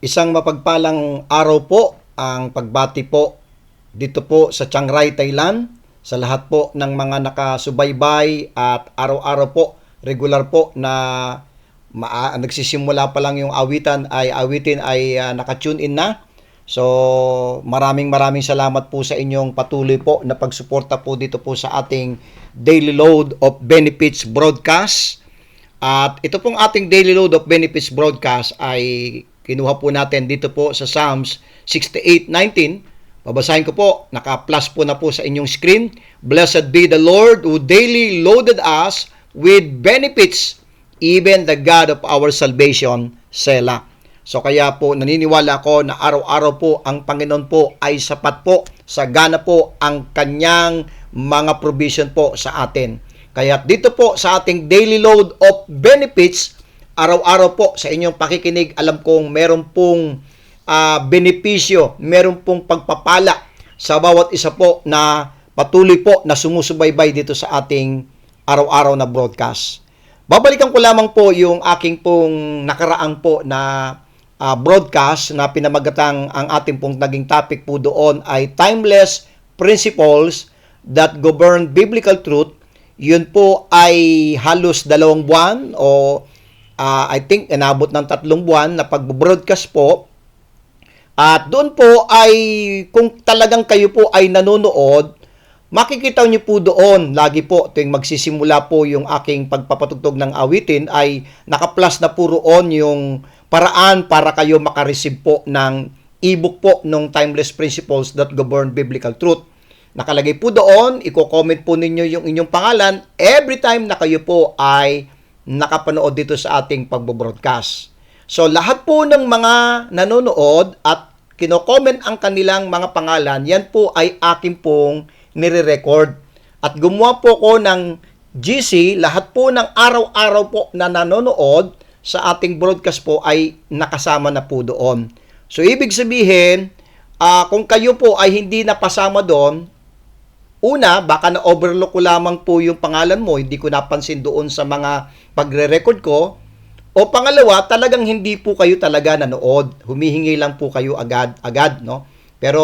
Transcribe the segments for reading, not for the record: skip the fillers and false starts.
Isang mapagpalang araw po ang pagbati po dito po sa Chiang Rai, Thailand. Sa lahat po ng mga nakasubaybay at araw-araw po, regular po na nagsisimula pa lang yung awitin ay naka-tune in na. So maraming salamat po sa inyong patuloy po na pagsuporta po dito po sa ating Daily Load of Benefits broadcast. At ito pong ating Daily Load of Benefits broadcast ay kinuha po natin dito po sa Psalms 68:19. Babasahin ko po, naka-plus po na po sa inyong screen. Blessed be the Lord who daily loaded us with benefits, even the God of our salvation, Selah. So kaya po naniniwala ako na araw-araw po ang Panginoon po ay sapat po, sagana po ang kanyang mga provision po sa atin. Kaya dito po sa ating Daily Load of Benefits, araw-araw po sa inyong pakikinig, alam kong meron pong benepisyo, meron pong pagpapala sa bawat isa po na patuloy po na sumusubaybay dito sa ating araw-araw na broadcast. Babalikan ko lamang po yung aking pong nakaraang po na broadcast na pinamagatang ang ating pong naging topic po doon ay Timeless Principles that Govern Biblical Truth. Yun po ay halos 2 buwan o I think inabot ng 3 buwan na pag-broadcast po. At doon po ay kung talagang kayo po ay nanonood, makikita niyo po doon, lagi po tuwing magsisimula po yung aking pagpapatugtog ng awitin ay naka-plus na po roon yung paraan para kayo makareceive po ng ebook po ng Timeless Principles that Govern Biblical Truth. Nakalagay po doon, i-comment po ninyo yung inyong pangalan every time na kayo po ay nakapanood dito sa ating pagbo-broadcast. So, lahat po ng mga nanonood at kino-comment ang kanilang mga pangalan, yan po ay akin pong nire-record. At gumawa po ko ng GC, lahat po ng araw-araw po na nanonood sa ating broadcast po ay nakasama na po doon. So, ibig sabihin, kung kayo po ay hindi napasama doon, una, baka na-overlook ko lamang po yung pangalan mo, hindi ko napansin doon sa mga pagre-record ko. O pangalawa, talagang hindi po kayo talaga nanood. Humihingi lang po kayo agad, no? Pero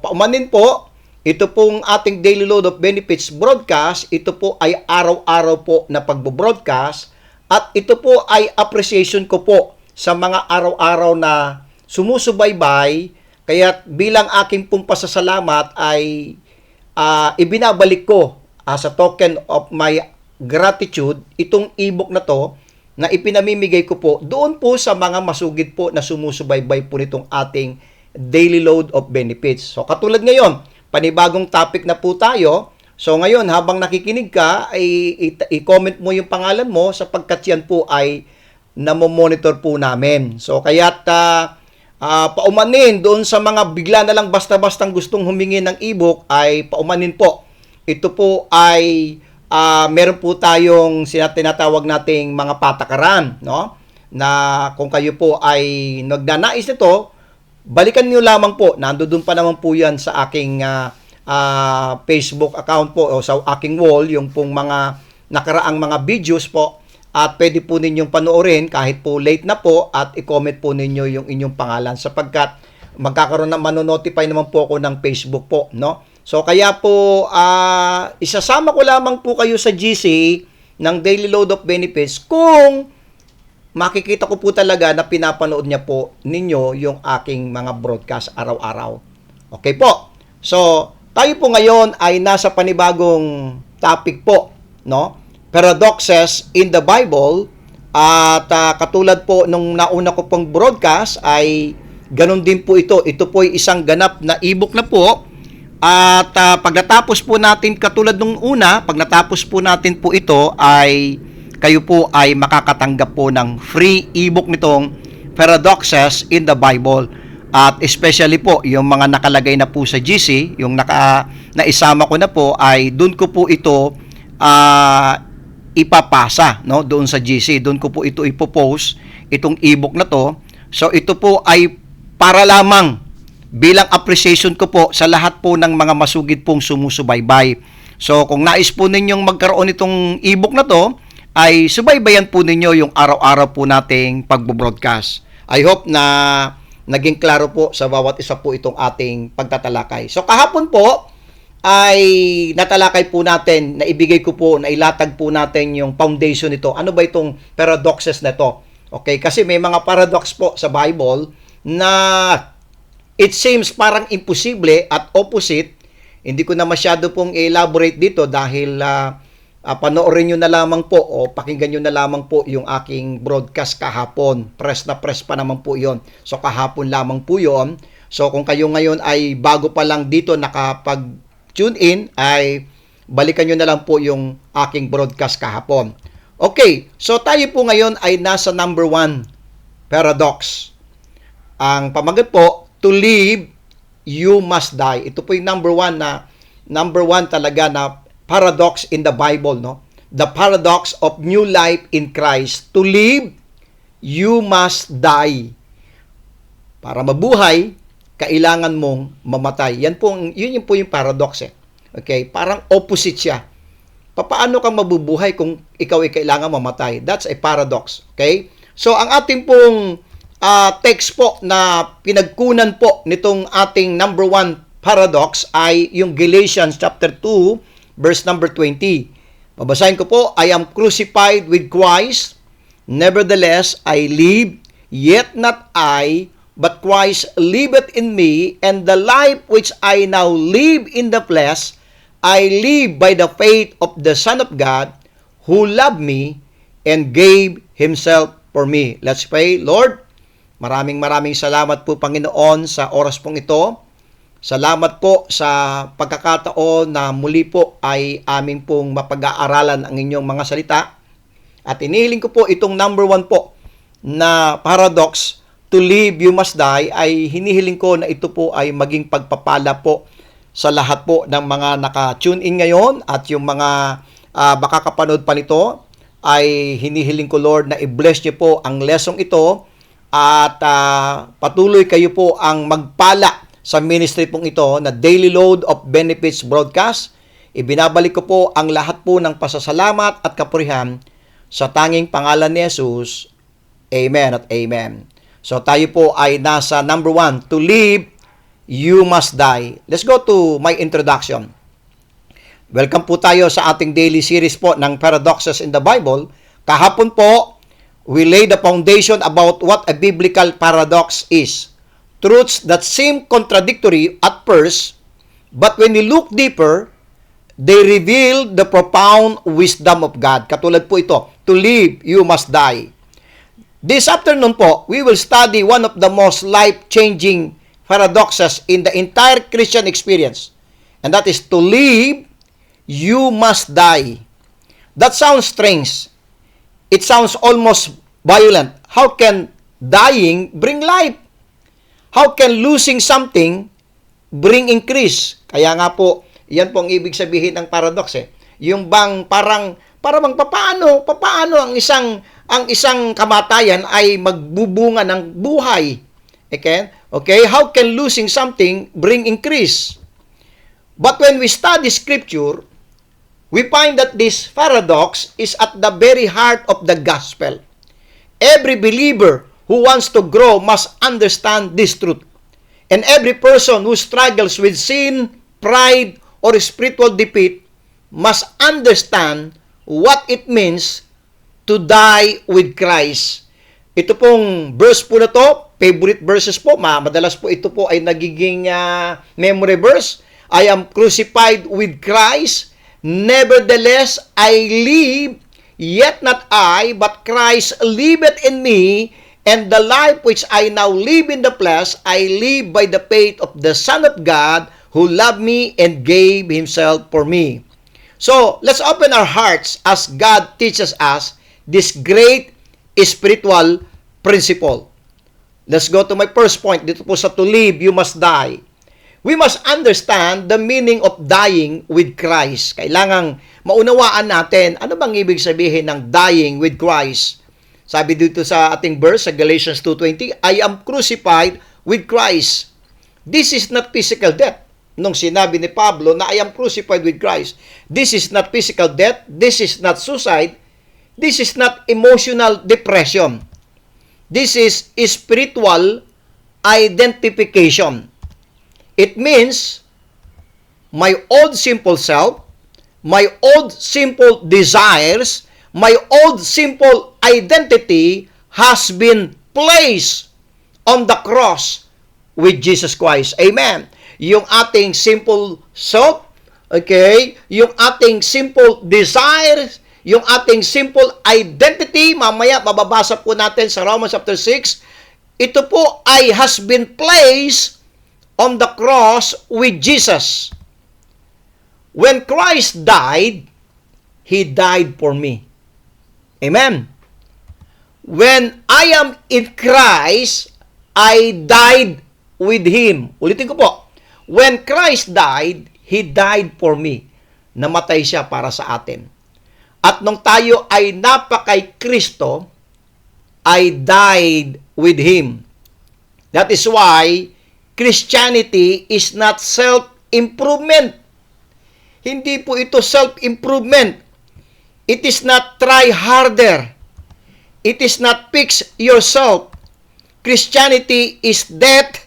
paumanin po, ito pong ating Daily Load of Benefits broadcast, ito po ay araw-araw po na pagbo-broadcast at ito po ay appreciation ko po sa mga araw-araw na sumusubaybay. Kaya bilang aking pong pasasalamat ay ibinabalik ko as a token of my gratitude itong ebook na to na ipinamimigay ko po doon po sa mga masugid po na sumusubaybay po nitong ating Daily Load of Benefits. So katulad ngayon, panibagong topic na po tayo. So ngayon, habang nakikinig ka, ay i-comment mo yung pangalan mo sapagkat yan po ay namomonitor po namin. So kaya't paumanin doon sa mga bigla na lang basta-bastang gustong humingi ng ebook ay paumanin po. Ito po ay meron po tayong tinatawag nating mga patakaran, no? Na kung kayo po ay nagnanais nito, balikan niyo lamang po. Nandoon pa naman po 'yan sa aking Facebook account po o sa aking wall yung pong mga nakaraang mga videos po at pwede po ninyong panoorin kahit po late na po at i-comment po ninyo yung inyong pangalan sapagkat magkakaroon ng manonotify naman po ako ng Facebook po, no? So, kaya po, isasama ko lamang po kayo sa GC ng Daily Load of Benefits kung makikita ko po talaga na pinapanood niya po ninyo yung aking mga broadcast araw-araw. Okay po. So, tayo po ngayon ay nasa panibagong topic po, no? Paradoxes in the Bible. At katulad po nung nauna ko pong broadcast ay ganun din po ito. Ito po ay isang ganap na ebook na po. At pag natapos po natin, katulad nung una, pag natapos po natin po ito, ay kayo po ay makakatanggap po ng free ebook nitong Paradoxes in the Bible. At especially po, yung mga nakalagay na po sa GC, yung naisama ko na po, ay doon ko po ito ipapasa, no? Doon sa GC, doon ko po ito ipopost, itong ebook na to. So ito po ay para lamang bilang appreciation ko po sa lahat po ng mga masugid pong sumusubaybay. So, kung nais po ninyong magkaroon itong ebook na to, ay subaybayan po ninyo yung araw-araw po nating pagbo-broadcast. I hope na naging klaro po sa bawat isa po itong ating pagtatalakay. So kahapon po ay natalakay po natin, naibigay ko po, nailatag po natin yung foundation nito. Ano ba itong paradoxes na to? Okay, kasi may mga paradox po sa Bible na it seems parang imposible at opposite. Hindi ko na masyado pong elaborate dito dahil panoorin nyo na lamang po o pakinggan nyo na lamang po yung aking broadcast kahapon. Press na press pa naman po yon. So kahapon lamang po yon. So kung kayo ngayon ay bago pa lang dito nakapag-tune in, ay balikan nyo na lang po yung aking broadcast kahapon. Okay, so tayo po ngayon ay nasa number 1 paradox. Ang pamagat po, to live, you must die. Ito po yung number 1 talaga na paradox in the Bible, no? The paradox of new life in Christ. To live, you must die. Para mabuhay, kailangan mong mamatay. Yun po yung paradox eh. Okay? Parang opposite siya. Paano kang mabubuhay kung ikaw ay kailangan mamatay? That's a paradox. Okay? So, ang ating pong text po na pinagkunan po nitong ating number 1 paradox ay yung Galatians chapter 2, verse number 20. Babasahin ko po, I am crucified with Christ, nevertheless I live, yet not I, but Christ liveth in me, and the life which I now live in the flesh, I live by the faith of the Son of God, who loved me and gave Himself for me. Let's pray. Lord, maraming salamat po, Panginoon, sa oras pong ito. Salamat po sa pagkakataon na muli po ay aming pong mapag-aaralan ang inyong mga salita. At inihiling ko po itong number 1 po na paradox, to live you must die, ay hinihiling ko na ito po ay maging pagpapala po sa lahat po ng mga naka-tune in ngayon at yung mga makakapanood pa nito, ay hinihiling ko, Lord, na i-bless niyo po ang lesson ito at patuloy kayo po ang magpala sa ministry pong ito na Daily Load of Benefits Broadcast. Ibinabalik ko po ang lahat po ng pasasalamat at kapurihan sa tanging pangalan ni Jesus. Amen at amen. So tayo po ay nasa number 1, to live, you must die. Let's go to my introduction. Welcome po tayo sa ating daily series po ng Paradoxes in the Bible. Kahapon po, we laid the foundation about what a biblical paradox is. Truths that seem contradictory at first, but when you look deeper, they reveal the profound wisdom of God. Katulad po ito, to live, you must die. This afternoon po, we will study one of the most life-changing paradoxes in the entire Christian experience. And that is, to live, you must die. That sounds strange. It sounds almost violent. How can dying bring life? How can losing something bring increase? Kaya nga po, yan po ang ibig sabihin ng paradox eh. Yung bang parang paano ang isang kamatayan ay magbubunga ng buhay. Okay? How can losing something bring increase? But when we study scripture, we find that this paradox is at the very heart of the gospel. Every believer who wants to grow must understand this truth. And every person who struggles with sin, pride, or spiritual defeat must understand what it means to die with Christ. Ito pong verse po na to, favorite verses po, madalas po ito po ay nagiging memory verse. I am crucified with Christ, nevertheless I live, yet not I, but Christ liveth in me, and the life which I now live in the flesh, I live by the faith of the Son of God, who loved me and gave Himself for me. So, let's open our hearts as God teaches us this great spiritual principle. Let's go to my first point. Dito po sa to live, you must die. We must understand the meaning of dying with Christ. Kailangang maunawaan natin ano bang ibig sabihin ng dying with Christ. Sabi dito sa ating verse sa Galatians 2:20, I am crucified with Christ. This is not physical death. Nung sinabi ni Pablo na I am crucified with Christ, this is not physical death, this is not suicide, this is not emotional depression. This is spiritual identification. It means my old simple self, my old simple desires, my old simple identity has been placed on the cross with Jesus Christ. Amen. Yung ating simple self, okay, yung ating simple desires, yung ating simple identity, mamaya mababasa po natin sa Romans chapter 6, ito po ay has been placed on the cross with Jesus. When Christ died, He died for me. Amen. When I am in Christ, I died with Him. Ulitin ko po. When Christ died, He died for me. Namatay siya para sa atin. At nung tayo ay napakay Kristo, I died with Him. That is why Christianity is not self-improvement. Hindi po ito self-improvement. It is not try harder. It is not fix yourself. Christianity is death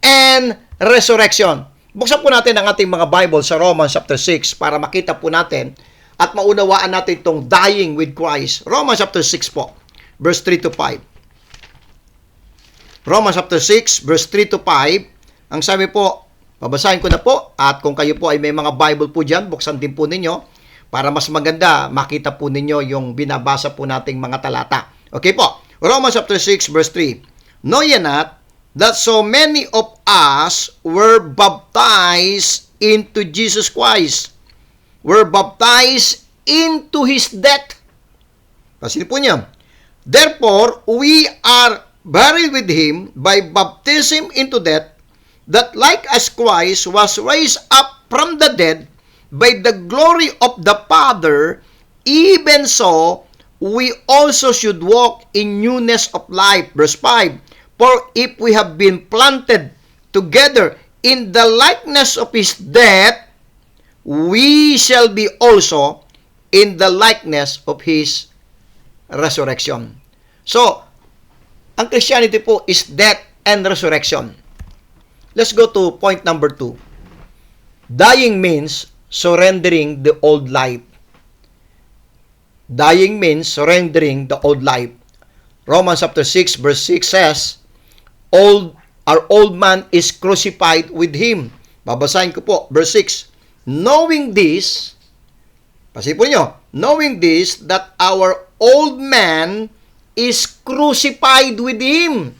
and resurrection. Buksan po natin ang ating mga Bible sa Romans chapter 6 para makita po natin at maunawaan natin itong dying with Christ. Romans chapter 6 po, verse 3 to 5. Romans chapter 6, verse 3 to 5. Ang sabi po, babasahin ko na po, at kung kayo po ay may mga Bible po dyan, buksan din po ninyo para mas maganda makita po ninyo yung binabasa po nating mga talata. Okay po, Romans chapter 6, verse 3. Know ye not that so many of us were baptized into Jesus Christ, were baptized into His death. Pasin po niya. Therefore, we are buried with Him by baptism into death, that like as Christ was raised up from the dead by the glory of the Father, even so we also should walk in newness of life. Verse 5. For if we have been planted together in the likeness of His death, we shall be also in the likeness of His resurrection. So, ang Christianity po is death and resurrection. Let's go to point number 2. Dying means surrendering the old life. Dying means surrendering the old life. Romans chapter 6 verse 6 says, our old man is crucified with Him. Babasahin ko po, verse 6. Knowing this, pasin po nyo, knowing this, that our old man is crucified with Him,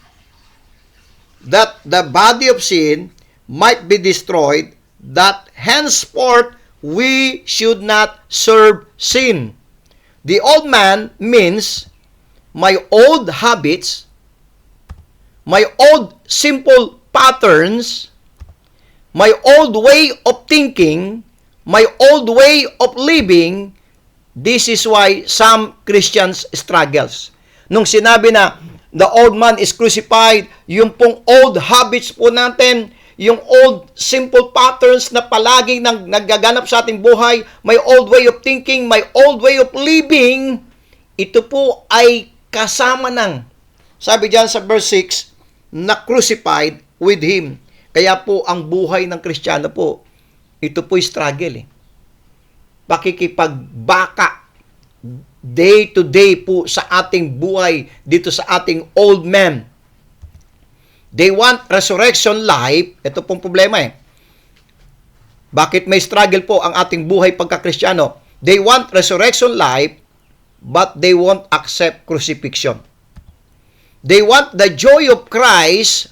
that the body of sin might be destroyed, that henceforth we should not serve sin. The old man means my old habits, my old simple patterns, my old way of thinking, my old way of living. This is why some Christians struggles. Nung sinabi na the old man is crucified, yung pong old habits po natin, yung old simple patterns na palaging nagaganap sa ating buhay, my old way of thinking, my old way of living, ito po ay kasama ng, sabi diyan sa verse 6, na crucified with Him. Kaya po ang buhay ng Kristiyano po, ito po struggle. Pakikipagbaka day to day po sa ating buhay dito sa ating old man. They want resurrection life. Ito pong problema Bakit may struggle po ang ating buhay pagka-Kristiyano? They want resurrection life, but they won't accept crucifixion. They want the joy of Christ,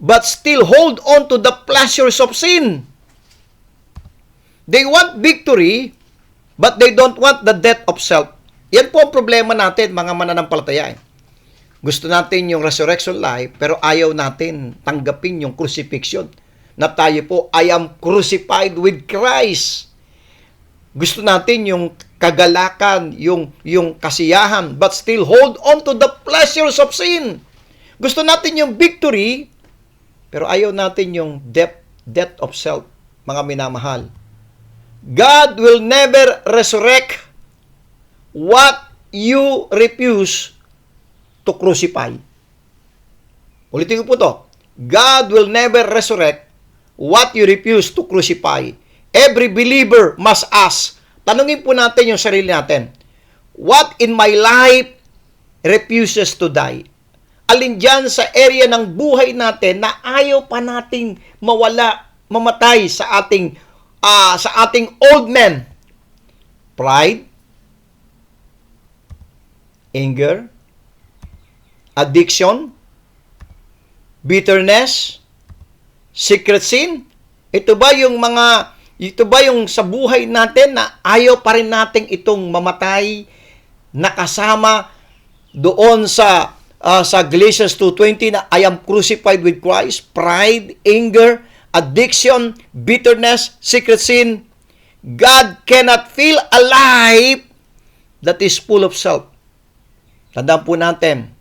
but still hold on to the pleasures of sin. They want victory, but they don't want the death of self. Yan po ang problema natin, mga mananampalataya. Gusto natin yung resurrection life, pero ayaw natin tanggapin yung crucifixion. Na tayo po, I am crucified with Christ. Gusto natin yung kagalakan, yung kasiyahan, but still hold on to the pleasures of sin. Gusto natin yung victory, pero ayaw natin yung death of self, mga minamahal. God will never resurrect what you refuse to crucify. Ulitin ko po to. God will never resurrect what you refuse to crucify. Every believer must ask. Tanungin po natin yung sarili natin. What in my life refuses to die? Alin dyan sa area ng buhay natin na ayaw pa nating mamatay sa ating old man? Pride, anger, addiction, bitterness, secret sin. Ito ba yung sa buhay natin na ayaw pa rin nating itong mamatay, nakasama doon sa Galatians 2:20 na I am crucified with Christ? Pride, anger, addiction, bitterness, secret sin. God cannot feel a life that is full of self. Tandaan po natin,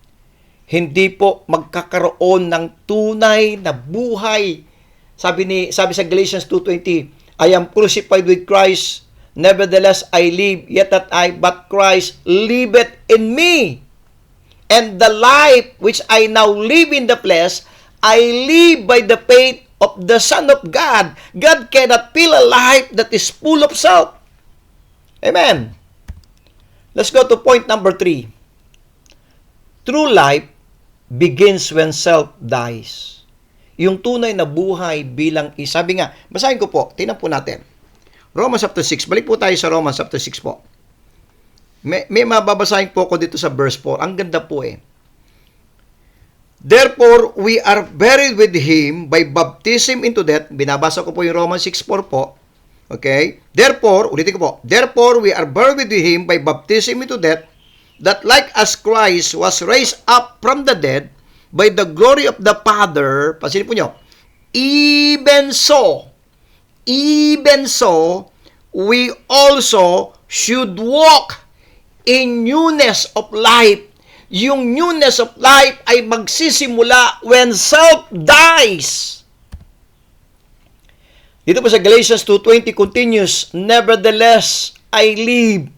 hindi po magkakaroon ng tunay na buhay. Sabi sa Galatians 2:20, I am crucified with Christ, nevertheless I live, yet not I, but Christ liveth in me. And the life which I now live in the flesh, I live by the faith of the Son of God. God cannot feel a life that is full of self. Amen. Let's go to point number 3. True life begins when self dies. Yung tunay na buhay bilang sabi nga, basahin ko po, tingnan po natin. Romans chapter 6. Balik po tayo sa Romans chapter 6 po. May mababasahin po ko dito sa verse 4. Ang ganda po eh. Therefore, we are buried with Him by baptism into death. Binabasa ko po yung Romans 6:4 po. Okay? Therefore, ulitin ko po. Therefore, we are buried with Him by baptism into death, that like as Christ was raised up from the dead by the glory of the Father, pansinin po nyo, even so, we also should walk in newness of life. Yung newness of life ay magsisimula when self dies. Dito po sa Galatians 2:20 continues, nevertheless I live,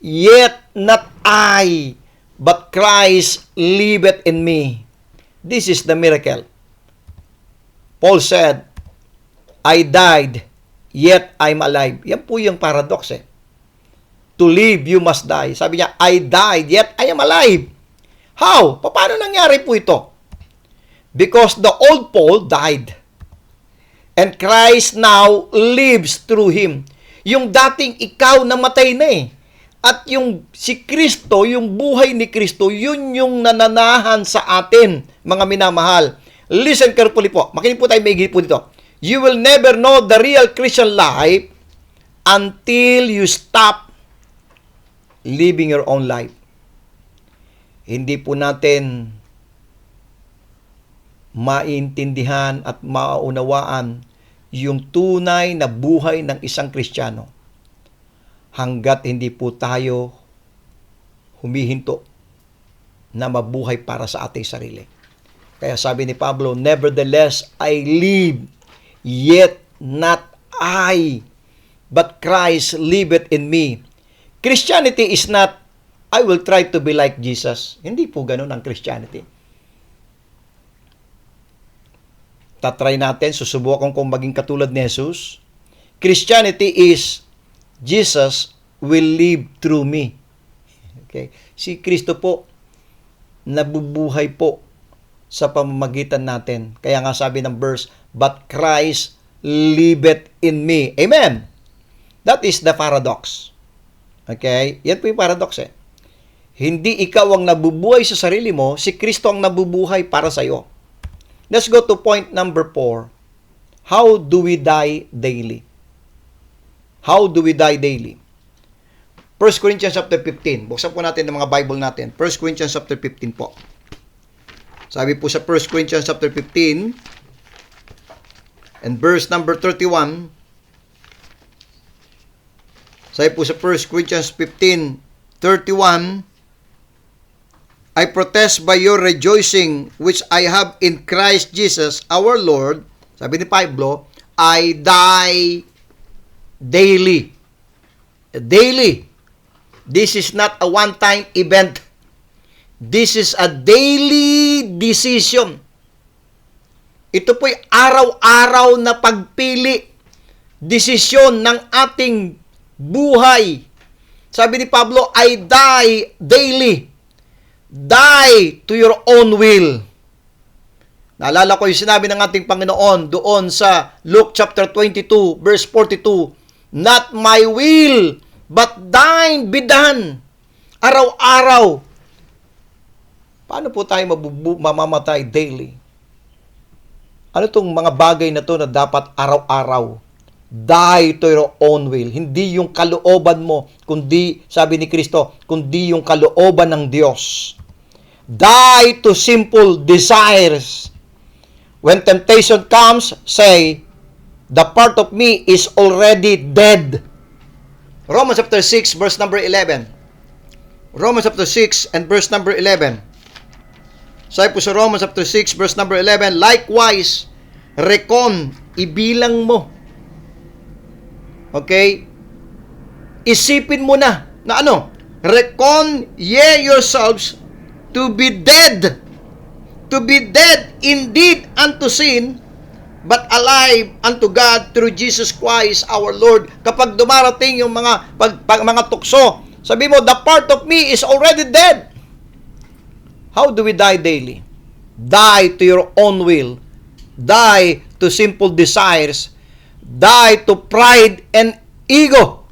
yet not I, but Christ liveth in me. This is the miracle. Paul said, I died, yet I'm alive. Yan po yung paradox eh. To live, you must die. Sabi niya, I died, yet I am alive. How? Paano nangyari po ito? Because the old Paul died. And Christ now lives through him. Yung dating ikaw namatay na eh. At yung si Kristo, yung buhay ni Kristo, yun yung nananahan sa atin, mga minamahal. Listen carefully po. Makinig po tayo maigi po dito. You will never know the real Christian life until you stop living your own life. Hindi po natin maintindihan at maunawaan yung tunay na buhay ng isang Kristiyano hanggat hindi po tayo humihinto na mabuhay para sa ating sarili. Kaya sabi ni Pablo, nevertheless I live, yet not I, but Christ liveth in me. Christianity is not, I will try to be like Jesus. Hindi po ganun ang Christianity. Tatry natin, susubukan kong maging katulad ni Jesus. Christianity is, Jesus will live through me. Okay? Si Kristo po, nabubuhay po sa pamamagitan natin. Kaya nga sabi ng verse, but Christ liveth in me. Amen? That is the paradox. Okay? Yan po yung paradox eh. Hindi ikaw ang nabubuhay sa sarili mo, si Kristo ang nabubuhay para sa iyo. Let's go to point number 4. How do we die daily? How do we die daily? 1 Corinthians chapter 15. Buksan po natin ang mga Bible natin. 1 Corinthians chapter 15 po. Sabi po sa 1 Corinthians chapter 15 and verse number 31. Sabi po sa 1 Corinthians 15:31, I protest by your rejoicing which I have in Christ Jesus our Lord. Sabi ni Pablo, I die daily. Daily. This is not a one-time event. This is a daily decision. Ito po'y araw-araw na pagpili, desisyon ng ating buhay. Sabi ni Pablo, I die daily. Die to your own will. Naalala ko yung sinabi ng ating Panginoon doon sa Luke chapter 22, verse 42, not my will, but thine be done. Araw-araw. Paano po tayo mamamatay daily? Ano itong mga bagay na to na dapat araw-araw? Die to your own will. Hindi yung kalooban mo, kundi, sabi ni Kristo, kundi yung kalooban ng Diyos. Die to simple desires. When temptation comes, say, the part of me is already dead. Romans chapter 6, verse number 11. Romans chapter 6 and verse number 11. Sabi po sa Romans chapter 6, verse number 11, likewise, reckon, ibilang mo. Okay? Isipin mo na ano? Reckon ye yourselves to be dead. To be dead indeed unto sin, but alive unto God through Jesus Christ our Lord. Kapag dumarating yung mga tukso, sabi mo, the part of me is already dead. How do we die daily? Die to your own will. Die to simple desires. Die to pride and ego.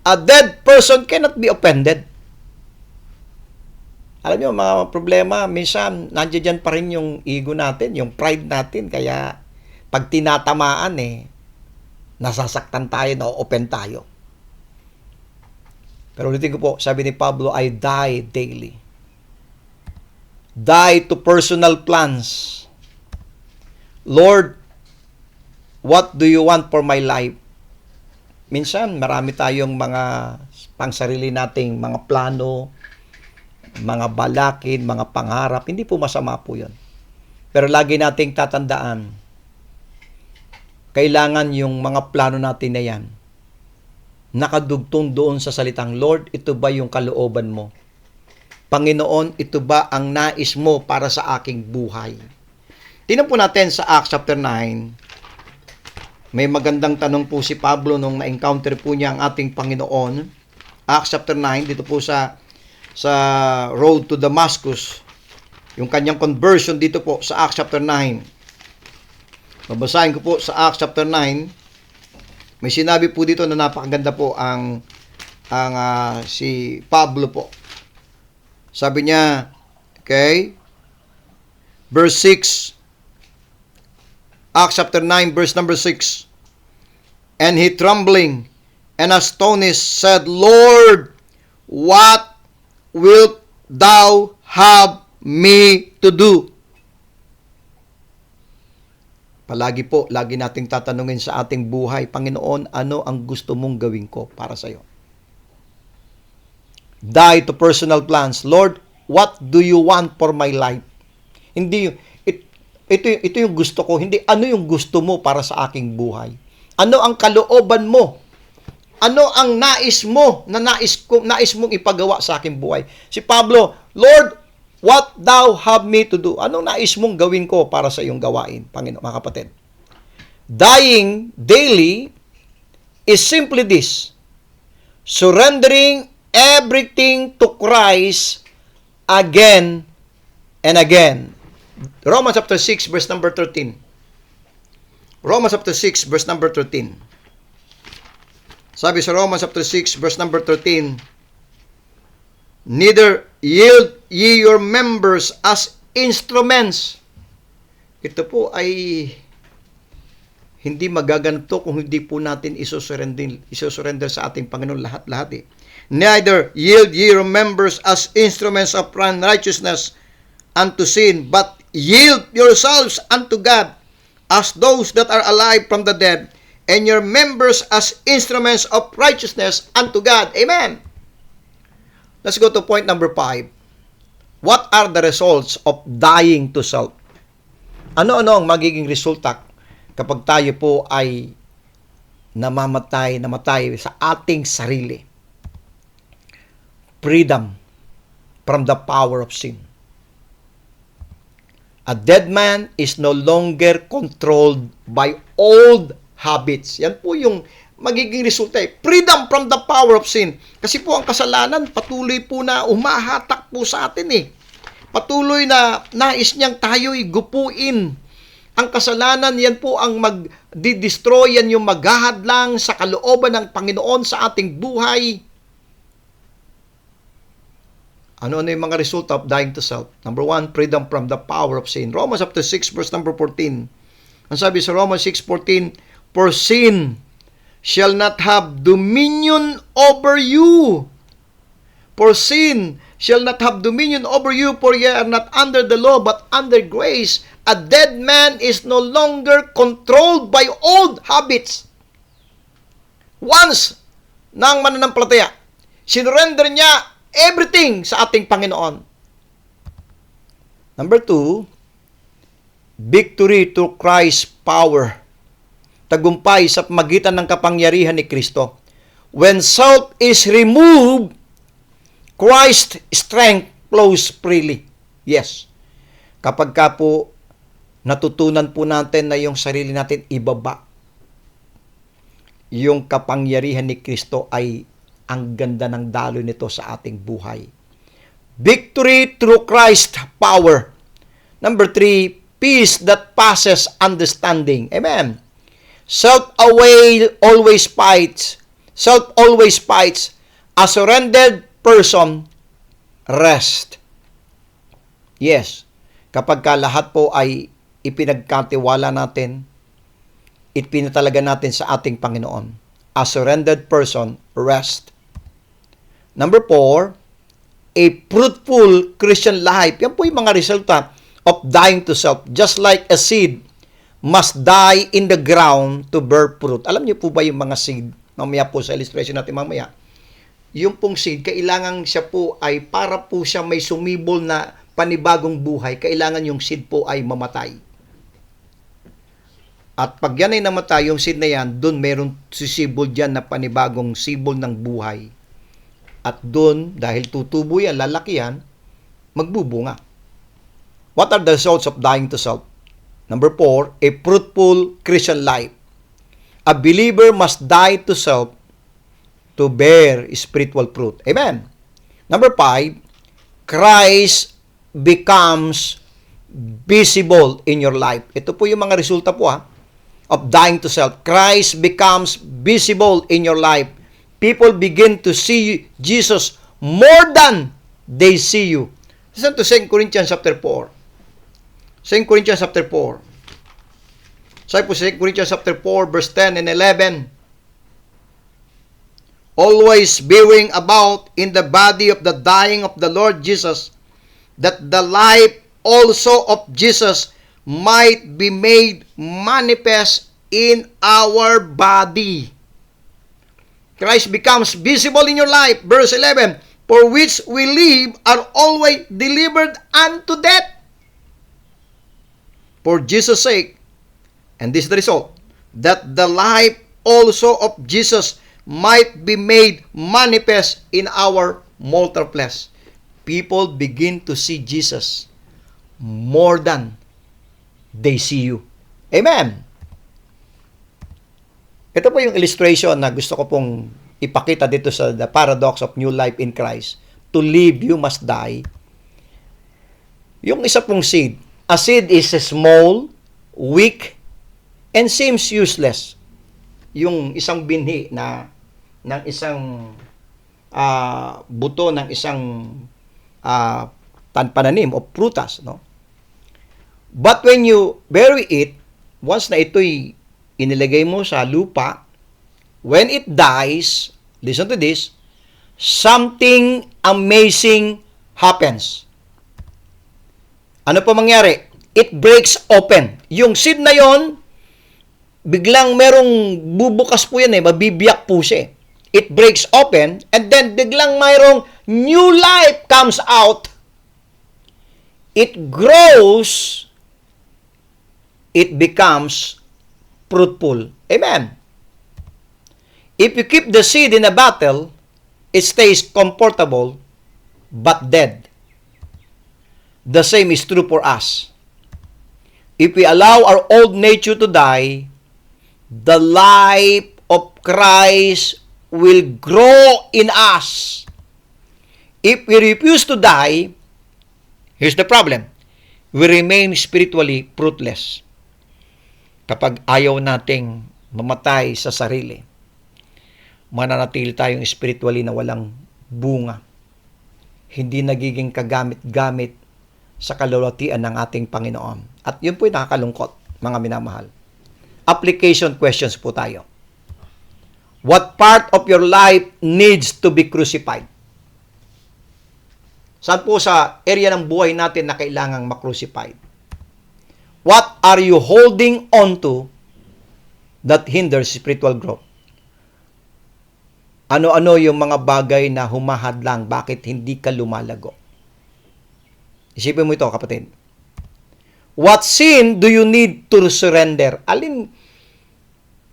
A dead person cannot be offended. Alam niyo, mga problema, minsan, nandiyan pa rin yung ego natin, yung pride natin. Kaya, pag tinatamaan, nasasaktan tayo, na-open tayo. Pero ulitin ko po, sabi ni Pablo, I die daily. Die to personal plans. Lord, what do you want for my life? Minsan, marami tayong mga pangsarili nating mga plano, mga balakin, mga pangarap. Hindi po masama po yun. Pero lagi nating tatandaan, kailangan yung mga plano natin na yan, nakadugtong doon sa salitang, Lord, ito ba yung kalooban mo? Panginoon, ito ba ang nais mo para sa aking buhay? Tingnan po natin sa Acts chapter 9. May magandang tanong po si Pablo nung na-encounter po niya ang ating Panginoon. Acts chapter 9, dito po sa road to Damascus. Yung kanyang conversion dito po sa Acts chapter 9. Babasahin ko po sa Acts chapter 9. May sinabi po dito na napakaganda po ang si Pablo po. Sabi niya, okay, verse 6, Acts chapter 9, verse number 6. And he trembling and astonished said, Lord, what wilt thou have me to do? Lagi nating tatanungin sa ating buhay, Panginoon, ano ang gusto mong gawin ko para sa iyo? Die to personal plans. Lord, what do you want for my life? Hindi, ito yung gusto ko. Hindi, ano yung gusto mo para sa aking buhay? Ano ang kalooban mo? Ano ang nais mo na nais mong ipagawa sa aking buhay? Si Pablo, Lord, what thou have me to do? Anong nais mong gawin ko para sa iyong gawain, Panginoon, mga kapatid? Dying daily is simply this: surrendering everything to Christ again and again. Romans chapter 6, verse number 13. Romans chapter 6, verse number 13. Sabi sa Romans chapter 6, verse number 13, neither yield ye your members as instruments. Ito po ay hindi magaganto kung hindi po natin isusurrender sa ating Panginoon lahat-lahat. Neither yield ye your members as instruments of unrighteousness unto sin, but yield yourselves unto God as those that are alive from the dead, and your members as instruments of righteousness unto God. Amen. Let's go to point number 5. What are the results of dying to self? Ano-ano ang magiging resulta kapag tayo po ay namatay sa ating sarili? Freedom from the power of sin. A dead man is no longer controlled by old habits. Yan po yung magiging resulta. Freedom from the power of sin. Kasi po ang kasalanan, patuloy po na umahatak po sa atin eh. Patuloy na nais niyang tayo'y gupuin. Ang kasalanan, yan po ang mag-destroy, yan yung maghahadlang sa kalooban ng Panginoon sa ating buhay. Ano-ano yung mga result of dying to self? Number 1, freedom from the power of sin. Romans chapter 6, verse number 14. Ang sabi sa Romans 6:14, for sin shall not have dominion over you. For sin shall not have dominion over you, for ye are not under the law, but under grace. A dead man is no longer controlled by old habits. Once nang mananampalataya, sinurrender niya everything sa ating Panginoon. Number 2, victory through Christ's power. Tagumpay sa pamagitan ng kapangyarihan ni Kristo. When self is removed, Christ's strength flows freely. Yes. Kapag ka po natutunan po natin na yung sarili natin ibaba, yung kapangyarihan ni Kristo ay ang ganda ng daloy nito sa ating buhay. Victory through Christ's power. Number 3, peace that passes understanding. Amen. Self always fights. Self always fights. A surrendered person rest. Yes. Kapag ka lahat po ay ipinagkatiwala natin, ipinatalaga natin sa ating Panginoon. A surrendered person rest. Number 4, a fruitful Christian life. Yan po yung mga resulta of dying to self. Just like a seed must die in the ground to bear fruit. Alam niyo po ba yung mga seed? Mamaya po sa illustration natin mamaya. Yung pong seed, kailangan siya po ay para po siya may sumibol na panibagong buhay, kailangan yung seed po ay mamatay. At pag yan ay namatay, yung seed na yan, doon meron sisibol dyan na panibagong sibol ng buhay. At doon, dahil tutubo yan, lalaki yan, magbubunga. What are the results of dying to self? Number 4, a fruitful Christian life. A believer must die to self to bear spiritual fruit. Amen. Number 5, Christ becomes visible in your life. Ito po yung mga resulta po of dying to self. Christ becomes visible in your life. People begin to see Jesus more than they see you. Listen to 2 Corinthians chapter 4. 2 Corinthians chapter 4. Sabi po 2 Corinthians chapter 4 verse 10 and 11. Always bearing about in the body of the dying of the Lord Jesus, that the life also of Jesus might be made manifest in our body. Christ becomes visible in your life. Verse 11, for which we live are always delivered unto death, for Jesus' sake. And this is the result, that the life also of Jesus might be made manifest in our mortal flesh. People begin to see Jesus more than they see you. Amen. Ito po yung illustration na gusto ko pong ipakita dito sa the paradox of new life in Christ. To live, you must die. Yung isa pong seed. A seed is small, weak, and seems useless. Yung isang binhi na ng isang buto ng isang pananim o prutas, no? But when you bury it, once na ito'y inilagay mo sa lupa, when it dies, listen to this, something amazing happens. Ano pa mangyari? It breaks open. Yung seed na yon, biglang merong bubukas po yan mabibiyak po siya. It breaks open, and then biglang mayroong new life comes out. It grows, it becomes fruitful. Amen. If you keep the seed in a bottle, it stays comfortable but dead. The same is true for us. if we allow our old nature to die, the life of Christ will grow in us. If we refuse to die, here's the problem. We remain spiritually fruitless. Kapag ayaw nating mamatay sa sarili, mananatili tayong spiritually na walang bunga. Hindi nagiging kagamit-gamit sa kalulatian ng ating Panginoon. At yun po'y nakakalungkot, mga minamahal. Application questions po tayo. What part of your life needs to be crucified? Saan po sa area ng buhay natin na kailangang makrucified? What are you holding on to that hinders spiritual growth? Ano-ano yung mga bagay na humahadlang, bakit hindi ka lumalago? Isipin mo ito, kapatid. What sin do you need to surrender? Alin,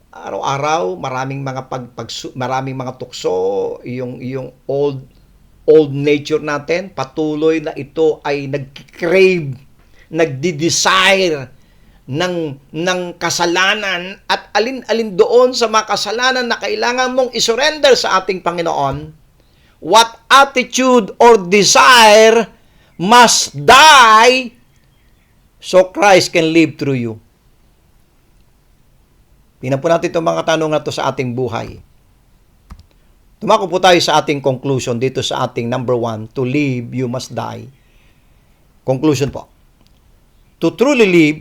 araw-araw, maraming mga tukso, yung old nature natin, patuloy na ito ay nag-crave, nagdi-desire ng kasalanan, at alin-alin doon sa mga kasalanan na kailangan mong isurrender sa ating Panginoon. What attitude or desire must die so Christ can live through you? Tingnan po natin itong mga tanong na ito sa ating buhay. Tumako po tayo sa ating conclusion dito sa ating number 1, to live, you must die. Conclusion po. To truly live,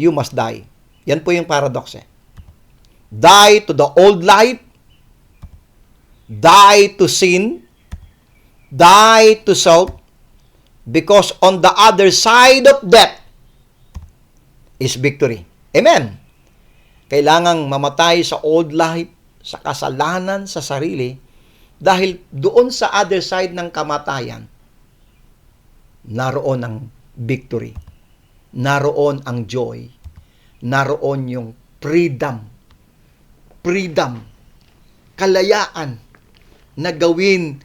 you must die. Yan po yung paradox eh. Die to the old life, die to sin, die to self, because on the other side of death is victory. Amen. Kailangang mamatay sa old life, sa kasalanan, sa sarili, dahil doon sa other side ng kamatayan, naroon ang victory. Naroon ang joy. Naroon yung freedom. Freedom. Kalayaan na gawin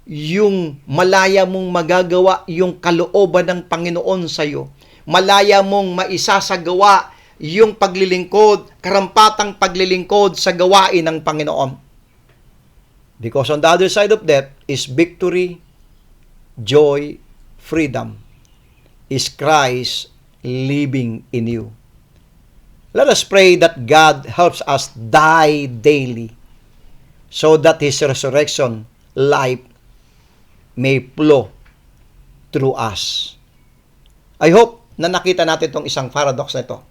yung malaya mong magagawa yung kalooban ng Panginoon sa iyo. Malaya mong maisasagawa yung paglilingkod, karampatang paglilingkod sa gawain ng Panginoon. Because on the other side of death is victory, joy, freedom. Is Christ living in you. Let us pray that God helps us die daily so that His resurrection life may flow through us. I hope na nakita natin itong isang paradox na ito.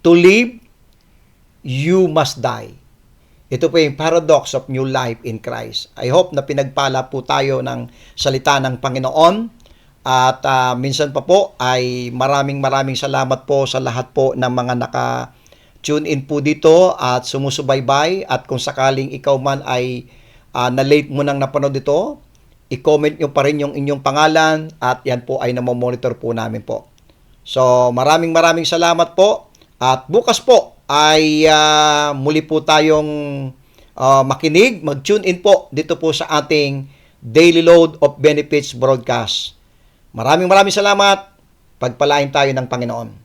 To live, you must die. Ito po yung paradox of new life in Christ. I hope na pinagpala po tayo ng salita ng Panginoon. At minsan pa po ay maraming salamat po sa lahat po ng mga naka-tune in po dito at sumusubaybay. At kung sakaling ikaw man ay na-late mo nang napanood ito, i-comment nyo pa rin yung inyong pangalan at yan po ay namomonitor po namin po. So maraming salamat po. At bukas po ay muli po tayong makinig, mag-tune in po dito po sa ating Daily Load of Benefits broadcast. Maraming salamat. Pagpalain tayo ng Panginoon.